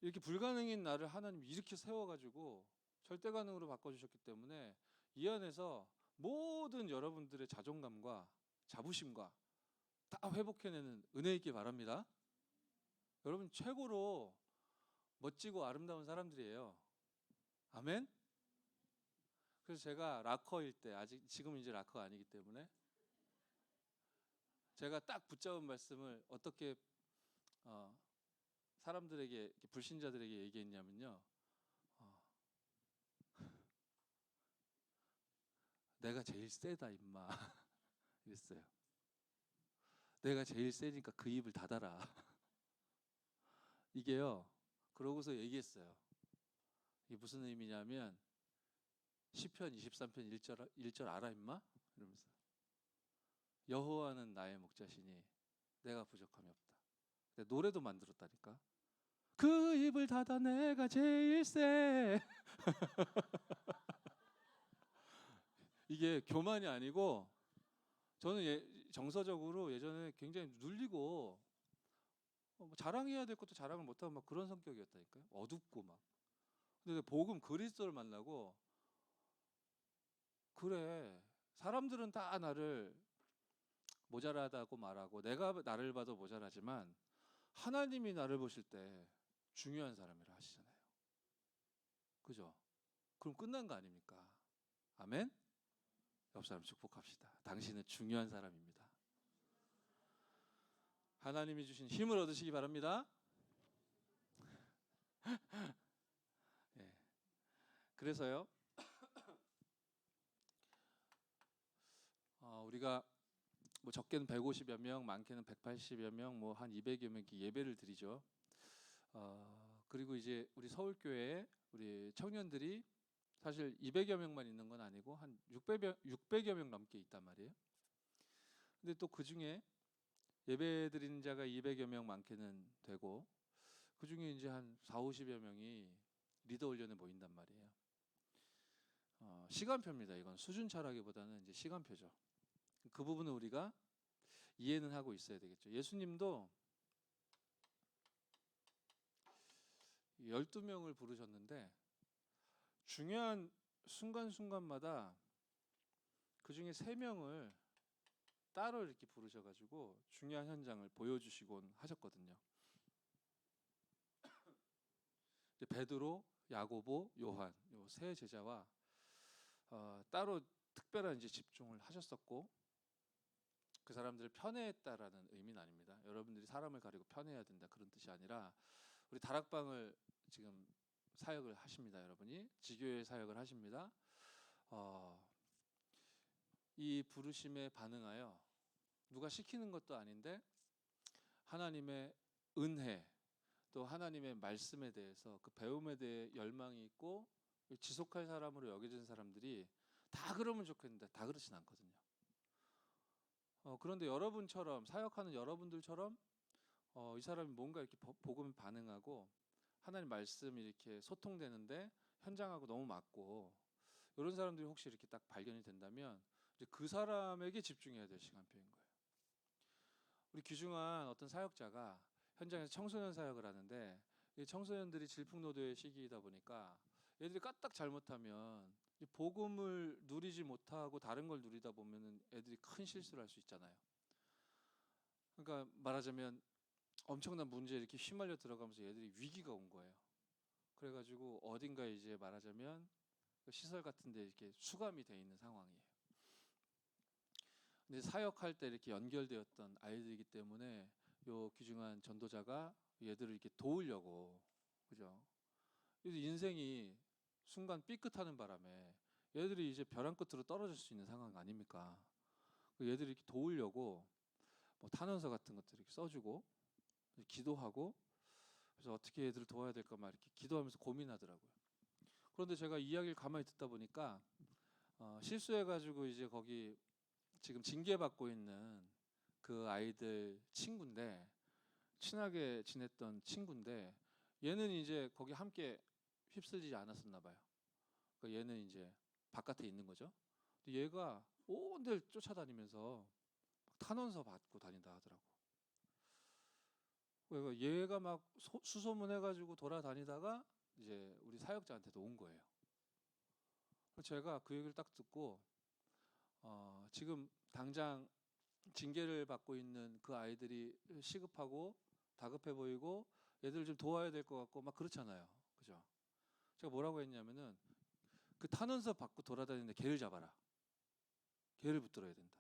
이렇게 불가능인 나를 하나님이 이렇게 세워가지고 절대 가능으로 바꿔주셨기 때문에 이 안에서 모든 여러분들의 자존감과 자부심과 다 회복해내는 은혜 있길 바랍니다. 여러분 최고로 멋지고 아름다운 사람들이에요. 아멘? 그래서 제가 락커일 때, 지금 이제 락커가 아니기 때문에 제가 딱 붙잡은 말씀을 어떻게 사람들에게, 불신자들에게 얘기했냐면요. 내가 제일 세다 임마 이랬어요. 내가 제일 세니까 그 입을 닫아라. 이게요. 그러고서 얘기했어요. 이게 무슨 의미냐면 시편 23편 1절 알아 임마? 이러면서 여호와는 나의 목자시니 내가 부족함이 없다. 근데 노래도 만들었다니까. 그 입을 닫아 내가 제일 세. 이게 교만이 아니고 저는 정서적으로 예전에 굉장히 눌리고 뭐 자랑해야 될 것도 자랑을 못하고 막 그런 성격이었다니까요. 어둡고 막. 근데 복음 그리스도를 만나고 그래 사람들은 다 나를 모자라다고 말하고 내가 나를 봐도 모자라지만 하나님이 나를 보실 때 중요한 사람이라 하시잖아요. 그죠? 그럼 끝난 거 아닙니까? 아멘? 옆 사람 축복합시다. 당신은 중요한 사람입니다. 하나님이 주신 힘을 얻으시기 바랍니다. 예. 그래서요. 우리가 뭐 적게는 150여 명, 많게는 180여 명, 뭐 한 200여 명 예배를 드리죠. 그리고 이제 우리 서울교회에 우리 청년들이 사실 200여 명만 있는 건 아니고 한 600여 명 넘게 있단 말이에요. 근데 또 그 중에 예배 드리는 자가 200여 명 많게는 되고 그 중에 이제 한 4, 50여 명이 리더 훈련에 모인단 말이에요. 시간표입니다. 이건 수준차라기보다는 이제 시간표죠. 그 부분은 우리가 이해는 하고 있어야 되겠죠. 예수님도 12명을 부르셨는데 중요한 순간순간마다 그 중에 3명을 따로 이렇게 부르셔가지고 중요한 현장을 보여주시곤 하셨거든요. 베드로, 야고보, 요한 요 세 제자와 따로 특별한 이제 집중을 하셨었고 그 사람들을 편애했다라는 의미는 아닙니다. 여러분들이 사람을 가리고 편애해야 된다 그런 뜻이 아니라 우리 다락방을 지금 사역을 하십니다. 여러분이 지교회 사역을 하십니다. 이 부르심에 반응하여 누가 시키는 것도 아닌데 하나님의 은혜 또 하나님의 말씀에 대해서 그 배움에 대해 열망이 있고 지속할 사람으로 여겨진 사람들이 다 그러면 좋겠는데 다 그렇진 않거든요. 그런데 여러분처럼 사역하는 여러분들처럼 이 사람이 뭔가 이렇게 복음에 반응하고 하나님 말씀이 이렇게 소통되는데 현장하고 너무 맞고 이런 사람들이 혹시 이렇게 딱 발견이 된다면 이제 그 사람에게 집중해야 될 시간표인 거예요. 우리 귀중한 어떤 사역자가 현장에서 청소년 사역을 하는데 이 청소년들이 질풍노도의 시기이다 보니까 애들이 까딱 잘못하면 이 복음을 누리지 못하고 다른 걸 누리다 보면은 애들이 큰 실수를 할 수 있잖아요. 그러니까 말하자면 엄청난 문제에 이렇게 휘말려 들어가면서 애들이 위기가 온 거예요. 그래가지고 어딘가에 이제 말하자면 시설 같은데 이렇게 수감이 돼 있는 상황이에요. 근데 사역할 때 이렇게 연결되었던 아이들이기 때문에 요 귀중한 전도자가 얘들을 이렇게 도우려고, 그죠? 그래서 인생이 순간 삐끗하는 바람에 얘들이 이제 벼랑 끝으로 떨어질 수 있는 상황 아닙니까? 얘들이 이렇게 도우려고 뭐 탄원서 같은 것들 이렇게 써주고 기도하고, 그래서 어떻게 얘들을 도와야 될까 막 이렇게 기도하면서 고민하더라고요. 그런데 제가 이야기를 가만히 듣다 보니까 실수해가지고 이제 거기 지금 징계받고 있는 그 아이들 친구인데, 친하게 지냈던 친구인데 얘는 이제 거기 함께 휩쓸리지 않았었나 봐요. 그러니까 얘는 이제 바깥에 있는 거죠. 근데 얘가 온 데를 쫓아다니면서 탄원서 받고 다닌다 하더라고. 그러니까 얘가 막 수소문해가지고 돌아다니다가 이제 우리 사역자한테도 온 거예요. 제가 그 얘기를 딱 듣고 지금 당장 징계를 받고 있는 그 아이들이 시급하고 다급해 보이고 얘들을 좀 도와야 될 것 같고 막 그렇잖아요. 그죠? 제가 뭐라고 했냐면은 그 탄원서 받고 돌아다니는데 걔를 잡아라. 걔를 붙들어야 된다.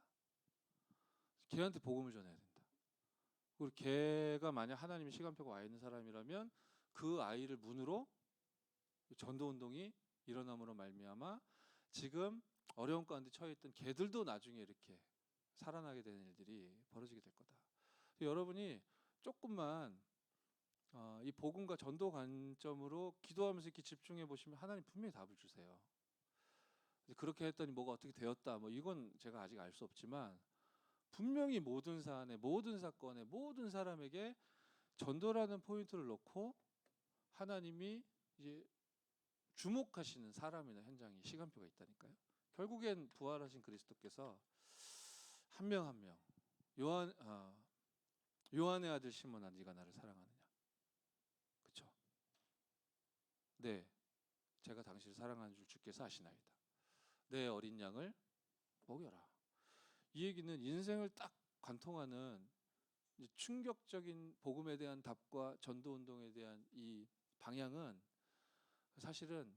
걔한테 복음을 전해야 된다. 그리고 걔가 만약 하나님의 시간표가 와 있는 사람이라면 그 아이를 문으로 전도운동이 일어남으로 말미암아 지금 어려운 가운데 처해 있던 걔들도 나중에 이렇게 살아나게 되는 일들이 벌어지게 될 거다. 여러분이 조금만 이 복음과 전도 관점으로 기도하면서 이렇게 집중해 보시면 하나님 분명히 답을 주세요. 그렇게 했더니 뭐가 어떻게 되었다, 뭐 이건 제가 아직 알 수 없지만 분명히 모든 사안에, 모든 사건에, 모든 사람에게 전도라는 포인트를 놓고 하나님이 이제 주목하시는 사람이나 현장이 시간표가 있다니까요. 결국엔 부활하신 그리스도께서 한 명 한 명 요한의 아들 시몬아 네가 나를 사랑하느냐, 그렇죠? 네, 제가 당신을 사랑하는 줄 주께서 아시나이다. 내 어린 양을 먹여라. 이 얘기는 인생을 딱 관통하는 충격적인 복음에 대한 답과 전도운동에 대한 이 방향은 사실은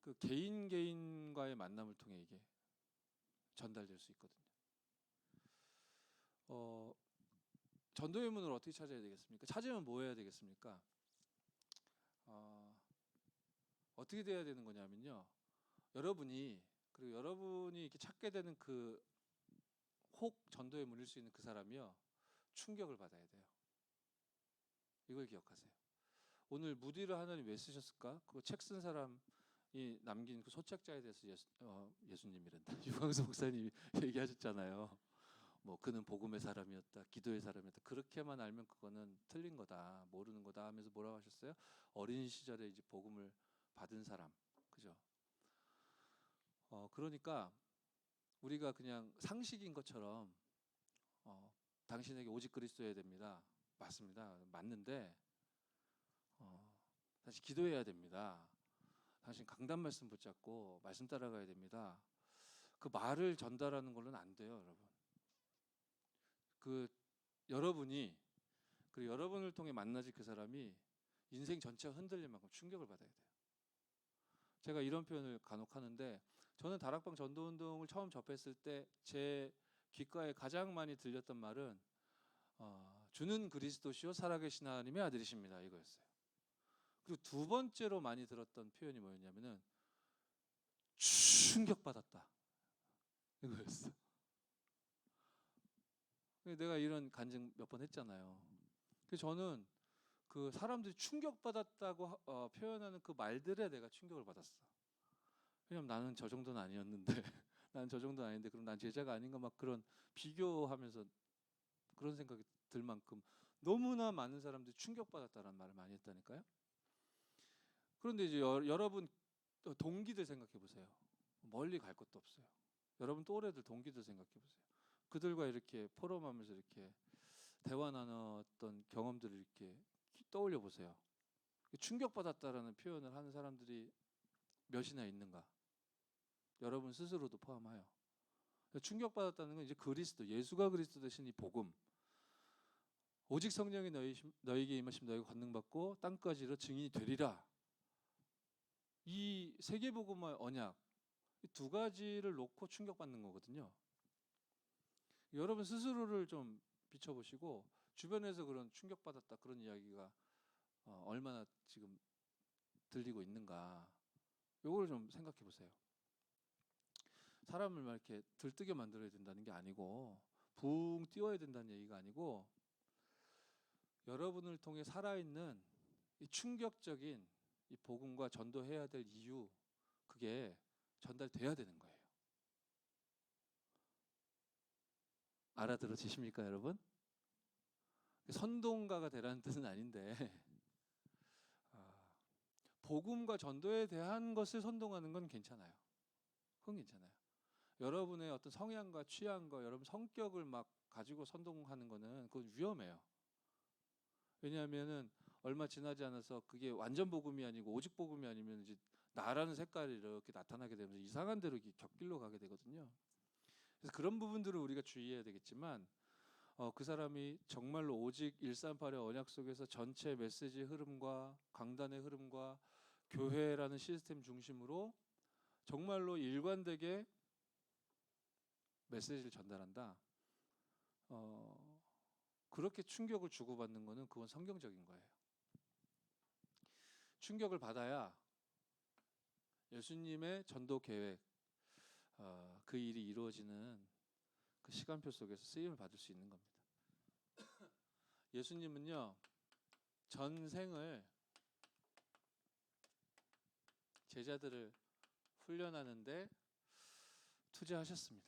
그 개인과의 만남을 통해 이게 전달될 수 있거든요. 전도의 문을 어떻게 찾아야 되겠습니까? 찾으면 뭐 해야 되겠습니까? 어떻게 돼야 되는 거냐면요. 여러분이 이렇게 찾게 되는 그 혹 전도에 물릴 수 있는 그 사람이요. 충격을 받아야 돼요. 이걸 기억하세요. 오늘 무디를 하나님 왜 쓰셨을까? 그 책 쓴 사람이 남긴 그 소책자에 대해서 예수님이란다. 유광수 목사님이 얘기하셨잖아요. 뭐 그는 복음의 사람이었다, 기도의 사람이었다. 그렇게만 알면 그거는 틀린 거다, 모르는 거다 하면서 뭐라고 하셨어요? 어린 시절에 이제 복음을 받은 사람, 그죠? 그러니까 우리가 그냥 상식인 것처럼 당신에게 오직 그리스도여야 됩니다. 맞습니다. 맞는데 다시 기도해야 됩니다. 당신 강단 말씀 붙잡고 말씀 따라가야 됩니다. 그 말을 전달하는 걸로는 안 돼요, 여러분. 그 여러분이 그리고 여러분을 통해 만나질 그 사람이 인생 전체가 흔들릴 만큼 충격을 받아야 돼요. 제가 이런 표현을 간혹 하는데, 저는 다락방 전도운동을 처음 접했을 때 제 귓가에 가장 많이 들렸던 말은 주는 그리스도시요 살아계신 하나님의 아들이십니다, 이거였어요. 그리고 두 번째로 많이 들었던 표현이 뭐였냐면은 충격받았다, 이거였어. 내가 이런 간증 몇 번 했잖아요. 그래서 저는 그 사람들이 충격받았다고 표현하는 그 말들에 내가 충격을 받았어. 왜냐면 나는 저 정도는 아니었는데 나는 저 정도는 아닌데 그럼 난 제자가 아닌가 막 그런 비교하면서 그런 생각이 들 만큼 너무나 많은 사람들이 충격받았다는 말을 많이 했다니까요. 그런데 이제 여러분 동기들 생각해 보세요. 멀리 갈 것도 없어요. 여러분 또래들 동기들 생각해 보세요. 그들과 이렇게 포럼하면서 이렇게 대화 나눴던 경험들을 이렇게 떠올려 보세요. 충격받았다라는 표현을 하는 사람들이 몇이나 있는가? 여러분 스스로도 포함하여. 충격받았다는 건 이제 그리스도, 예수가 그리스도 되신 이 복음. 오직 성령이 너희에게 임하시면 너희가 권능받고 땅까지 이르러 증인이 되리라. 이 세계복음의 언약, 이 두 가지를 놓고 충격받는 거거든요. 여러분 스스로를 좀 비춰보시고 주변에서 그런 충격받았다 그런 이야기가 얼마나 지금 들리고 있는가. 요걸 좀 생각해 보세요. 사람을 막 이렇게 들뜨게 만들어야 된다는 게 아니고 붕 띄워야 된다는 얘기가 아니고 여러분을 통해 살아있는 이 충격적인 이 복음과 전도해야 될 이유, 그게 전달돼야 되는 거예요. 알아들어지십니까, 여러분? 선동가가 되라는 뜻은 아닌데 복음과 전도에 대한 것을 선동하는 건 괜찮아요. 그건 괜찮아요. 여러분의 어떤 성향과 취향과 여러분 성격을 막 가지고 선동하는 거는 그건 위험해요. 왜냐하면은 얼마 지나지 않아서 그게 완전 복음이 아니고 오직 복음이 아니면 이제 나라는 색깔이 이렇게 나타나게 되면서 이상한 데로 격길로 가게 되거든요. 그래서 그런 부분들을 우리가 주의해야 되겠지만 그 사람이 정말로 오직 138의 언약 속에서 전체 메시지의 흐름과 강단의 흐름과 교회라는 시스템 중심으로 정말로 일관되게 메시지를 전달한다. 그렇게 충격을 주고받는 거는 그건 성경적인 거예요. 충격을 받아야 예수님의 전도 계획, 그 일이 이루어지는 그 시간표 속에서 쓰임을 받을 수 있는 겁니다. 예수님은요, 전생을 제자들을 훈련하는데 투자하셨습니다.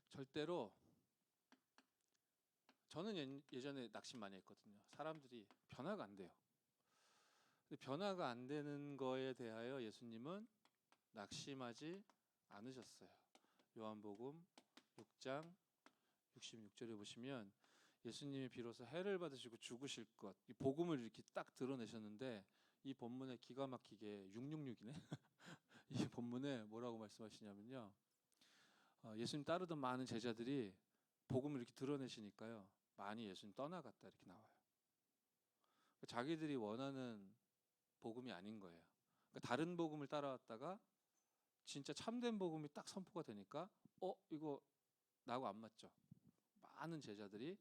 절대로 저는 예전에 낚시 많이 했거든요. 사람들이 변화가 안 돼요. 변화가 안 되는 거에 대하여 예수님은 낙심하지 않으셨어요. 요한복음 6장 66절에 보시면 예수님이 비로소 해를 받으시고 죽으실 것, 이 복음을 이렇게 딱 드러내셨는데 이 본문에 기가 막히게 666이네. 이 본문에 뭐라고 말씀하시냐면요. 예수님 따르던 많은 제자들이 복음을 이렇게 드러내시니까요. 많이 예수님 떠나갔다 이렇게 나와요. 자기들이 원하는 복음이 아닌 거예요. 그러니까 다른 복음을 따라왔다가 진짜 참된 복음이 딱 선포가 되니까 이거 나하고 안 맞죠. 많은 제자들이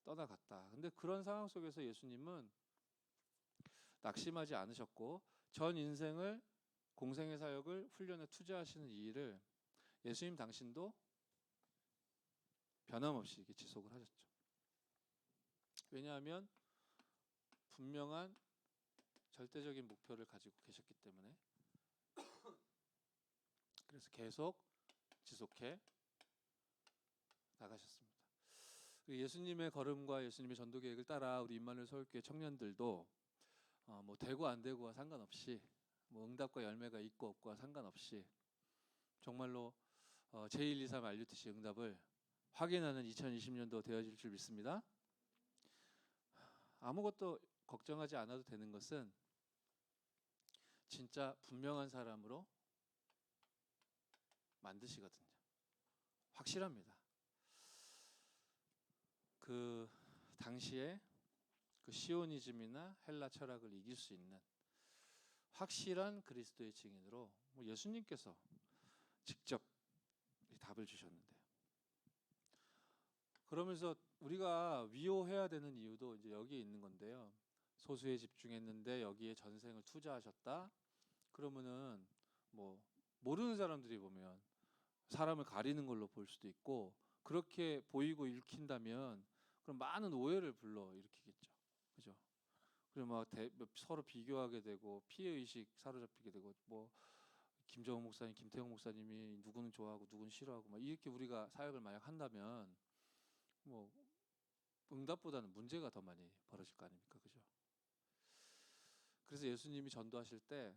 떠나갔다. 근데 그런 상황 속에서 예수님은 낙심하지 않으셨고 전 인생을 공생의 사역을 훈련에 투자하시는 이 일을 예수님 당신도 변함없이 이렇게 지속을 하셨죠. 왜냐하면 분명한 절대적인 목표를 가지고 계셨기 때문에. 그래서 계속 지속해 나가셨습니다. 예수님의 걸음과 예수님의 전도 계획을 따라 우리 임마누엘 서울교회 청년들도 뭐 되고 안 되고와 상관없이 뭐 응답과 열매가 있고 없고와 상관없이 정말로 제1, 2, 3 알류티시 응답을 확인하는 2020년도 되어질 줄 믿습니다. 아무것도 걱정하지 않아도 되는 것은 진짜 분명한 사람으로 만드시거든요. 확실합니다. 그 당시에 그 시오니즘이나 헬라 철학을 이길 수 있는 확실한 그리스도의 증인으로 예수님께서 직접 답을 주셨는데요. 그러면서 우리가 위로해야 되는 이유도 이제 여기에 있는 건데요. 소수에 집중했는데 여기에 전생을 투자하셨다. 그러면은 뭐 모르는 사람들이 보면 사람을 가리는 걸로 볼 수도 있고 그렇게 보이고 읽힌다면 그럼 많은 오해를 불러일으키겠죠. 그죠? 그리고 막 서로 비교하게 되고 피해 의식 사로잡히게 되고 뭐 김정은 목사님, 김태형 목사님이 누구는 좋아하고 누구는 싫어하고 막 이렇게 우리가 사역을 만약 한다면 뭐 응답보다는 문제가 더 많이 벌어질 거 아닙니까? 그죠? 그래서 예수님이 전도하실 때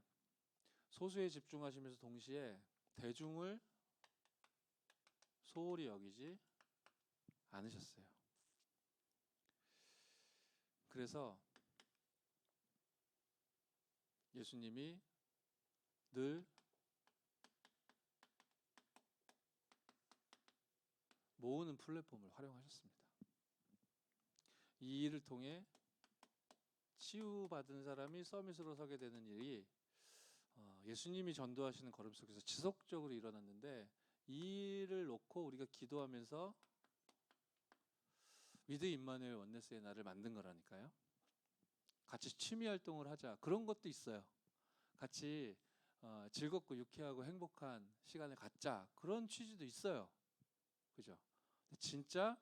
소수에 집중하시면서 동시에 대중을 소홀히 여기지 않으셨어요. 그래서 예수님이 늘 모으는 플랫폼을 활용하셨습니다. 이 일을 통해 치유받은 사람이 서밋으로 서게 되는 일이 예수님이 전도하시는 걸음 속에서 지속적으로 일어났는데, 이 일을 놓고 우리가 기도하면서 위드 임마누엘 원네스의 날을 만든 거라니까요. 같이 취미 활동을 하자, 그런 것도 있어요. 같이 즐겁고 유쾌하고 행복한 시간을 갖자, 그런 취지도 있어요. 그죠? 진짜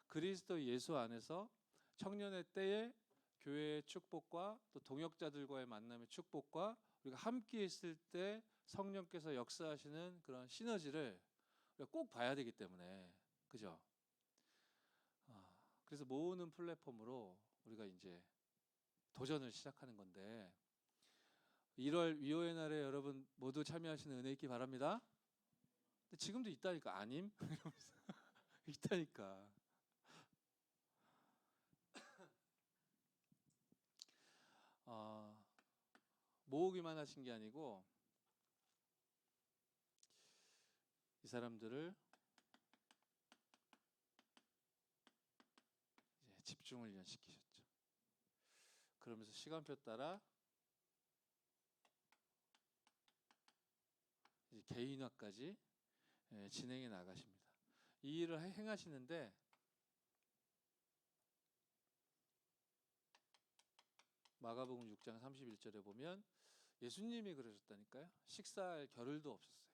그리스도 예수 안에서 청년의 때에 교회의 축복과 또 동역자들과의 만남의 축복과 우리가 함께 있을 때 성령께서 역사하시는 그런 시너지를 우리가 꼭 봐야 되기 때문에, 그죠? 그래서 모으는 플랫폼으로 우리가 이제 도전을 시작하는 건데, 1월 위로의 날에 여러분 모두 참여하시는 은혜 있기 바랍니다. 근데 지금도 있다니까. 아님? 있다니까. 모으기만 하신 게 아니고 이 사람들을 이제 집중을 연시키셨죠. 그러면서 시간표 따라 이제 개인화까지 진행해 나가십니다. 이 일을 행하시는데 마가복음 6장 31절에 보면 예수님이 그러셨다니까요. 식사할 겨를도 없었어요.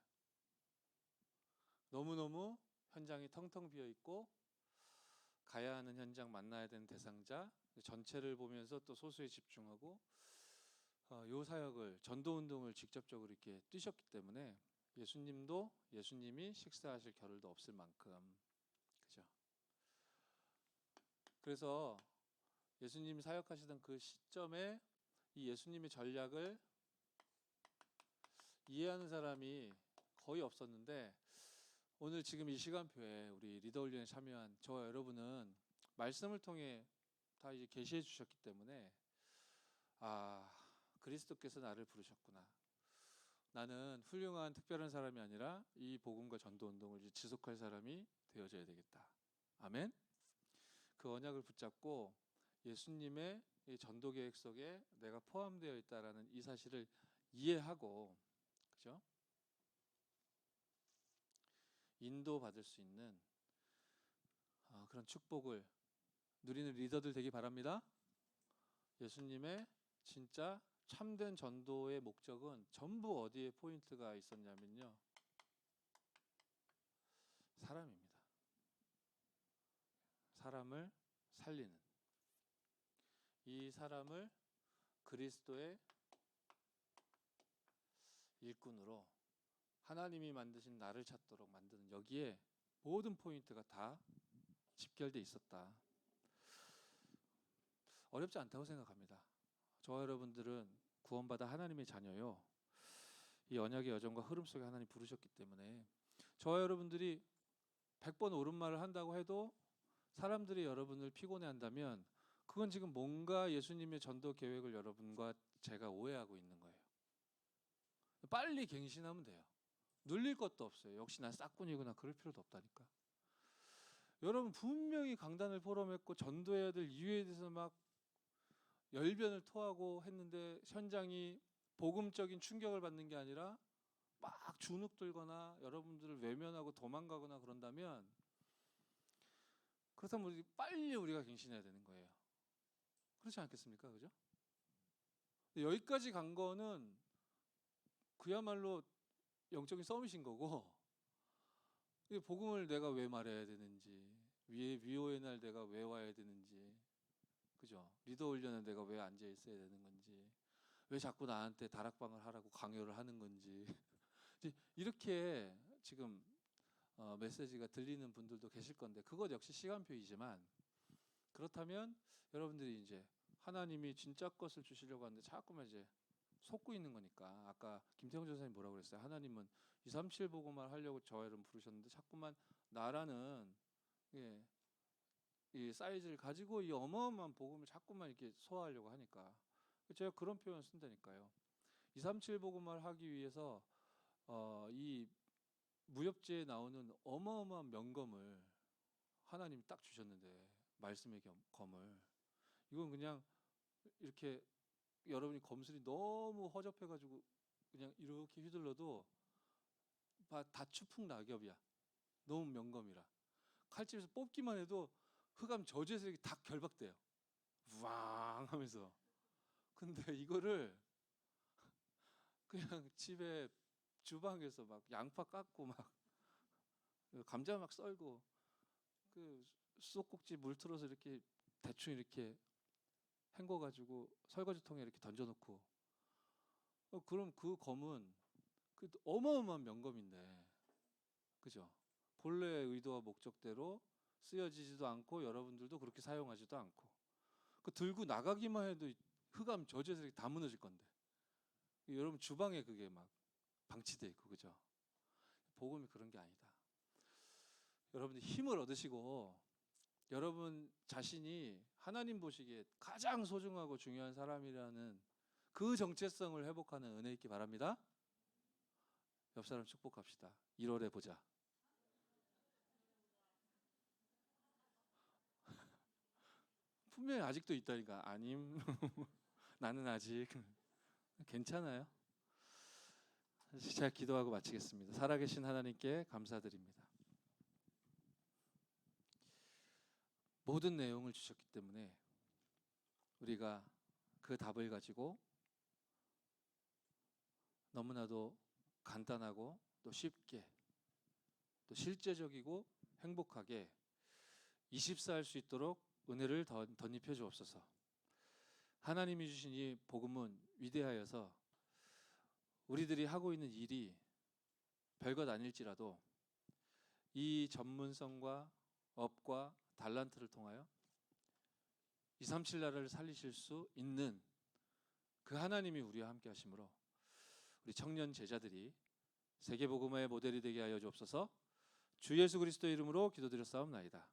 너무너무 현장이 텅텅 비어 있고 가야 하는 현장, 만나야 되는 대상자 전체를 보면서 또 소수에 집중하고 요 사역을, 전도 운동을 직접적으로 이렇게 뛰셨기 때문에 예수님이 식사하실 겨를도 없을 만큼, 그죠? 그래서 예수님이 사역하시던 그 시점에 이 예수님의 전략을 이해하는 사람이 거의 없었는데, 오늘 지금 이 시간표에 우리 리더훈련에 참여한 저와 여러분은 말씀을 통해 다 이제 계시해 주셨기 때문에, 그리스도께서 나를 부르셨구나. 나는 훌륭한 특별한 사람이 아니라 이 복음과 전도 운동을 이제 지속할 사람이 되어져야 되겠다. 아멘. 그 언약을 붙잡고 예수님의 이 전도 계획 속에 내가 포함되어 있다라는 이 사실을 이해하고, 그죠? 인도받을 수 있는 그런 축복을 누리는 리더들 되기 바랍니다. 예수님의 진짜 참된 전도의 목적은 전부 어디에 포인트가 있었냐면요, 사람입니다. 사람을 살리는, 이 사람을 그리스도의 일꾼으로 하나님이 만드신 나를 찾도록 만드는, 여기에 모든 포인트가 다 집결돼 있었다. 어렵지 않다고 생각합니다. 저와 여러분들은 구원받아 하나님의 자녀요. 이 언약의 여정과 흐름 속에 하나님 부르셨기 때문에 저와 여러분들이 100번 옳은 말을 한다고 해도 사람들이 여러분을 피곤해 한다면 그건 지금 뭔가 예수님의 전도 계획을 여러분과 제가 오해하고 있는 거예요. 빨리 갱신하면 돼요. 눌릴 것도 없어요. 역시 난 싹군이구나, 그럴 필요도 없다니까. 여러분 분명히 강단을 포럼했고 전도해야 될 이유에 대해서 막 열변을 토하고 했는데 현장이 복음적인 충격을 받는 게 아니라 막 주눅 들거나 여러분들을 외면하고 도망가거나 그런다면, 그렇다면 빨리 우리가 갱신해야 되는 거예요. 그렇지 않겠습니까? 그죠? 여기까지 간 거는 그야말로 영적인 서밋인 거고, 복음을 내가 왜 말해야 되는지, 위오의 날 내가 왜 와야 되는지, 그죠? 리더 훈련은 내가 왜 앉아 있어야 되는 건지, 왜 자꾸 나한테 다락방을 하라고 강요를 하는 건지 이제 이렇게 지금 메시지가 들리는 분들도 계실 건데, 그것 역시 시간표이지만, 그렇다면 여러분들이 이제 하나님이 진짜 것을 주시려고 하는데 자꾸만 이제 속고 있는 거니까, 아까 김태형 전사님 뭐라고 그랬어요? 하나님은 237 보고만 하려고 저희를 부르셨는데 자꾸만 나라는, 예, 이 사이즈를 가지고 이 어마어마한 복음을 자꾸만 이렇게 소화하려고 하니까 제가 그런 표현을 쓴다니까요. 237 복음을 하기 위해서 이 무협지에 나오는 어마어마한 명검을 하나님이 딱 주셨는데, 말씀의 검을, 이건 그냥 이렇게 여러분이 검술이 너무 허접해가지고 그냥 이렇게 휘둘러도 다 추풍 낙엽이야. 너무 명검이라 칼집에서 뽑기만 해도 흑암 저주에서 이렇게 다 결박돼요. 우왕 하면서. 근데 이거를 그냥 집에 주방에서 막 양파 깎고 막 감자 막 썰고 그 수도꼭지 물 틀어서 이렇게 대충 이렇게 헹궈가지고 설거지통에 이렇게 던져놓고, 그럼 그 검은 그 어마어마한 명검인데, 그죠? 본래의 의도와 목적대로 쓰여지지도 않고 여러분들도 그렇게 사용하지도 않고, 그 들고 나가기만 해도 흑암 저주에서 다 무너질 건데, 여러분 주방에 그게 막 방치돼 있고, 그죠? 복음이 그런 게 아니다. 여러분들 힘을 얻으시고 여러분 자신이 하나님 보시기에 가장 소중하고 중요한 사람이라는 그 정체성을 회복하는 은혜 있기 바랍니다. 옆 사람 축복합시다. 1월에 보자. 분명히 아직도 있다니까. 아님. 나는 아직 괜찮아요. 제가 기도하고 마치겠습니다. 살아계신 하나님께 감사드립니다. 모든 내용을 주셨기 때문에 우리가 그 답을 가지고 너무나도 간단하고 또 쉽게 또 실제적이고 행복하게 24할 수 있도록 은혜를 덧입혀 주옵소서. 하나님이 주신 이 복음은 위대하여서 우리들이 하고 있는 일이 별것 아닐지라도 이 전문성과 업과 달란트를 통하여 237 나라를 살리실 수 있는 그 하나님이 우리와 함께 하심으로 우리 청년 제자들이 세계복음화의 모델이 되게 하여 주옵소서. 주 예수 그리스도의 이름으로 기도드렸사옵나이다.